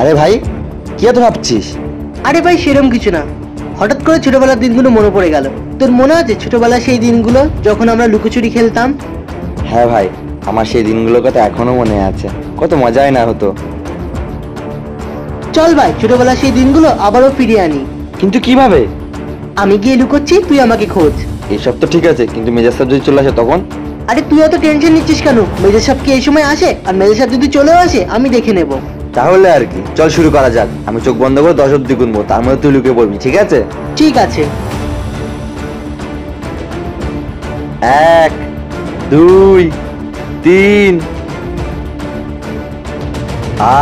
আরে ভাই, কি এত ভাবছিস? আরে ভাই সেরকম কিছু না, হঠাৎ করে ছোটবেলার দিনগুলো মনে পড়ে গেল। তোর মনে আছে ছোটবেলার সেই দিনগুলো যখন আমরা লুকোচুরি খেলতাম? হ্যাঁ ভাই, আমার সেই দিনগুলোর কথা এখনো মনে আছে। কত মজাই না হতো। চল ভাই ছোটবেলার সেই দিনগুলো আবারও ফিরিয়ে আনি। কিন্তু কিভাবে? আমি গিয়ে লুকোচ্ছি, তুই আমাকে খোঁজ। এইসব তো ঠিক আছে, কিন্তু মেজাজ সাহেব যদি চলে আসে তখন? আরে তুই এত টেনশন নিচ্ছিস কেন? মেজর সাহেব কি এই সময় আসে? আর মেজর সাহেব যদি চলেও আসে আমি দেখে নেব। তাহলে আর কি, চল শুরু করা যাক। আমি চোখ বন্ধ করে 10 অব্দি গুনবো, তার মধ্যে তুই লুকিয়ে পড়বি, ঠিক আছে? ঠিক আছে। 1 2 3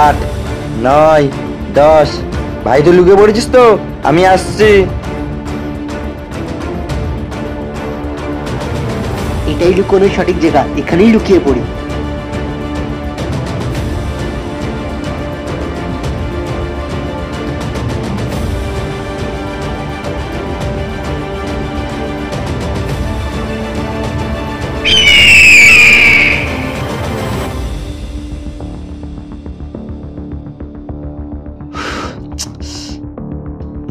8 9 10। ভাই তুই লুকিয়ে পড়েছিস তো? আমি আসছি। এটাই লুকোনোর সঠিক জায়গা, এখানেই লুকিয়ে পড়ি।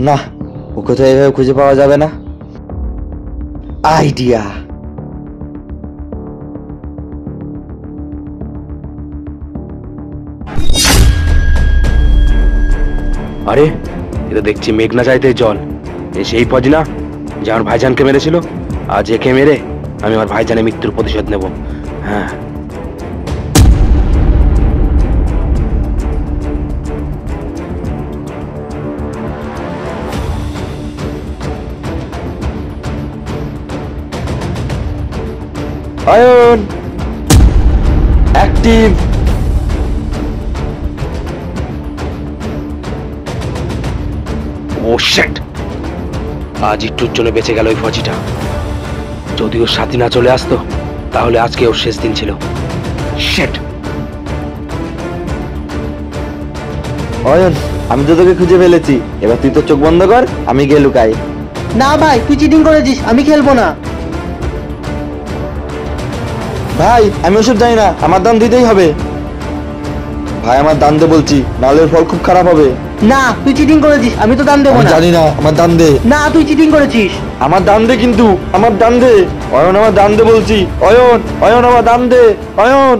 না, ওকে তো এইভাবে খুঁজে পাওয়া যাবে না। আইডিয়া। আরে এটা দেখছি মেঘনা চাইতে জল। এ সেই ফজ না যে আমার ভাইজানকে মেরেছিল? আজ একে মেরে আমি আমার ভাইজানের মৃত্যুর প্রতিশোধ নেব। হ্যাঁ, অয়ন অ্যাক্টিভ। ও শিট, আজ একটুর জন্য বেঁচে গেল ওই ফজিটা। যদি ওর সাথী না চলে আসতো তাহলে আজকে ওর শেষ দিন ছিল। শিট। অয়ন, আমি তো তোকে খুঁজে ফেলেছি, এবার তুই তো চোখ বন্ধ কর, আমি গিয়ে লুকাই। না ভাই, তুই চিটিং করেছিস, আমি খেলবো না। ভাই আমি ওসব জানি না, আমার দাম দিতেই হবে। ভাই আমার দাম দে বলছি, নাহলে এর ফল খুব খারাপ হবে। না, তুই চিটিং করেছিস, আমি তো দাম দেবো আমি না। জানি না, আমার দাম দে। না, তুই চিটিং করেছিস। আমার দাম দে, কিন্তু আমার দাম দে। অয়ন আমার দাম দে বলছি। অয়ন, অয়ন আমার দাম দে। অয়ন।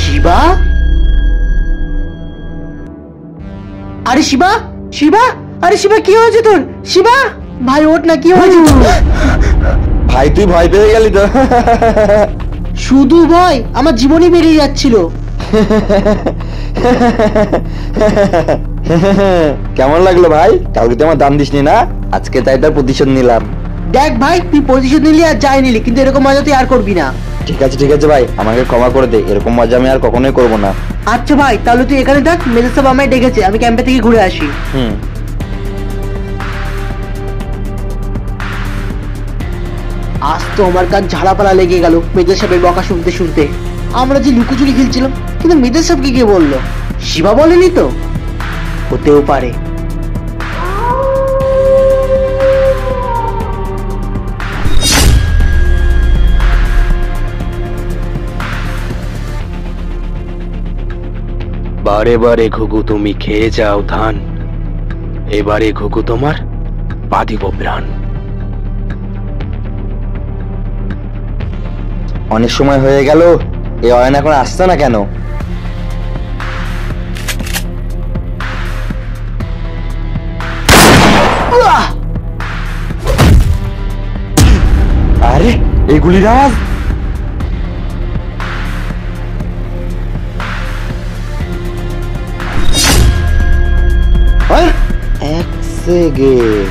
শিবা? আরে শিবা, শিবা, আরে শিবা কি হয়েছে তোর? শিবা ভাই ওঠ না, কি হয়েছে তোর? ভাই তুই ভয় পেয়ে গেলি তো? শুধু ভয়, আমার জীবনই বেরিয়ে যাচ্ছিল। কেমন লাগলো ভাই? কাউকে তো আমার দাম দিসনি না, আজকে তাই তার প্রতিশোধ নিলাম। দেখ ভাই, তুই প্রতিশোধ নিলি আর যাই নিলি, কিন্তু এরকম মজা তুই আর করবি না। ঠিক আছে ঠিক আছে ভাই, আমাকে ক্ষমা করে দে, এরকম মজা আমি আর কখনোই করবো না। আচ্ছা ভাই, তাহলে তুই এখানে থাক, মেজর সাহেব আমায় ডেকেছে, আমি ক্যাম্পে থেকে ঘুরে আসি। আজ তো আমার কান ঝাড়াপালা লেগে গেল মেজর সাহেবের বকা শুনতে শুনতে। আমরা যে লুকোচুরি খেলছিলাম, কিন্তু মেজর সাহেবকে কে বললো? শিবা বলেনি তো? হতেও পারে। বারে বারে ঘুঘু তুমি খেয়ে যাও ধান, এবারে ঘুঘু তোমার বাঁধিব প্রাণ। অনেক সময় হয়ে গেল, এই অয়ন এখন আসছে না কেন? আরে এগুলির আওয়াজ! এক সেকেন্ড।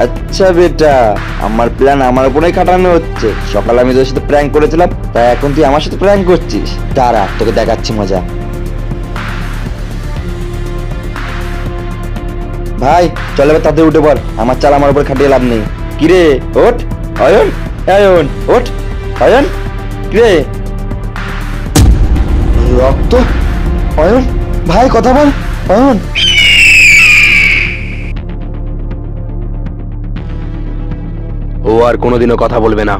আচ্ছা বেটা, আমার প্ল্যান আমার উপরেই খাটানো হচ্ছে। সকালে আমি তোর সাথে প্র্যাঙ্ক করেছিলাম, তাই এখন তুই আমার সাথে প্র্যাঙ্ক করছিস। দাঁড়া, তোকে দেখাচ্ছি মজা। ভাই চল এবার তাতে উঠে পড়, আমার চাল আমার উপর খাটিয়ে লাভ নেই। কিরে ওঠ অয়ন, অয়ন ওঠ। অয়ন কিরে? রক্ত? অয়ন ভাই কথা বল। অয়ন ও আর কোনোদিনও কথা বলবে না।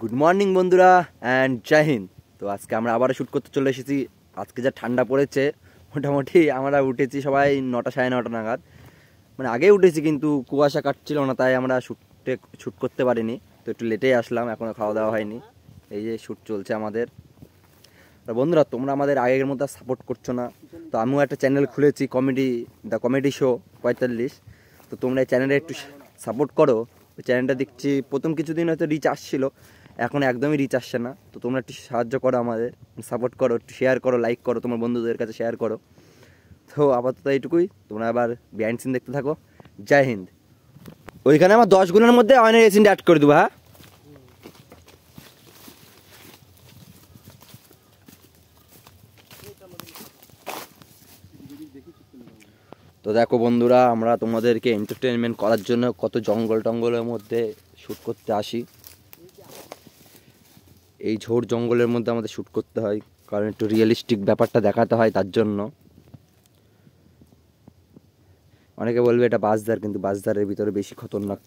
গুড মর্নিং বন্ধুরা অ্যান্ড জয় হিন্দ। তো আজকে আমরা আবারও শ্যুট করতে চলে এসেছি। আজকে যা ঠান্ডা পড়েছে, মোটামুটি আমরা উঠেছি সবাই 9টা সাড়ে 9টা নাগাদ, মানে আগেই উঠেছি কিন্তু কুয়াশা কাটছিল না, তাই আমরা শ্যুট করতে পারিনি। তো একটু লেটেই আসলাম, এখনও খাওয়া দাওয়া হয়নি। এই যে শ্যুট চলছে আমাদের। আর বন্ধুরা, তোমরা আমাদের আগের মতো সাপোর্ট করছো না। তো আমিও একটা চ্যানেল খুলেছি, দ্য কমেডি শো 45। তো তোমরা এই চ্যানেলে একটু সাপোর্ট করো। ওই চ্যানেলটা দেখছি প্রথম কিছুদিন হয়তো রিচ আসছিল, এখন একদমই রিচ আসছে না। তো তোমরা একটু সাহায্য করো, আমাদের সাপোর্ট করো, একটু শেয়ার করো, লাইক করো, তোমার বন্ধুদের কাছে শেয়ার করো। তো আপাতত এইটুকুই, তোমরা আবার বিহাইন্ড সিন দেখতে থাকো। জয় হিন্দ। ওইখানে আমার 10 গুণের মধ্যে অনেক সিন অ্যাড করে দেবো। হ্যাঁ, তো দেখো বন্ধুরা, আমরা তোমাদেরকে এন্টারটেনমেন্ট করার জন্য কত জঙ্গলের মধ্যে শ্যুট করতে আসি। এই ঝোড় জঙ্গলের মধ্যে আমাদের শ্যুট করতে হয়, কারণ একটু রিয়েলিস্টিক ব্যাপারটা দেখাতে হয়, তার জন্য। অনেকে বলবে এটা বাসদার, কিন্তু বাসদারের ভিতরে বেশি খতরনাক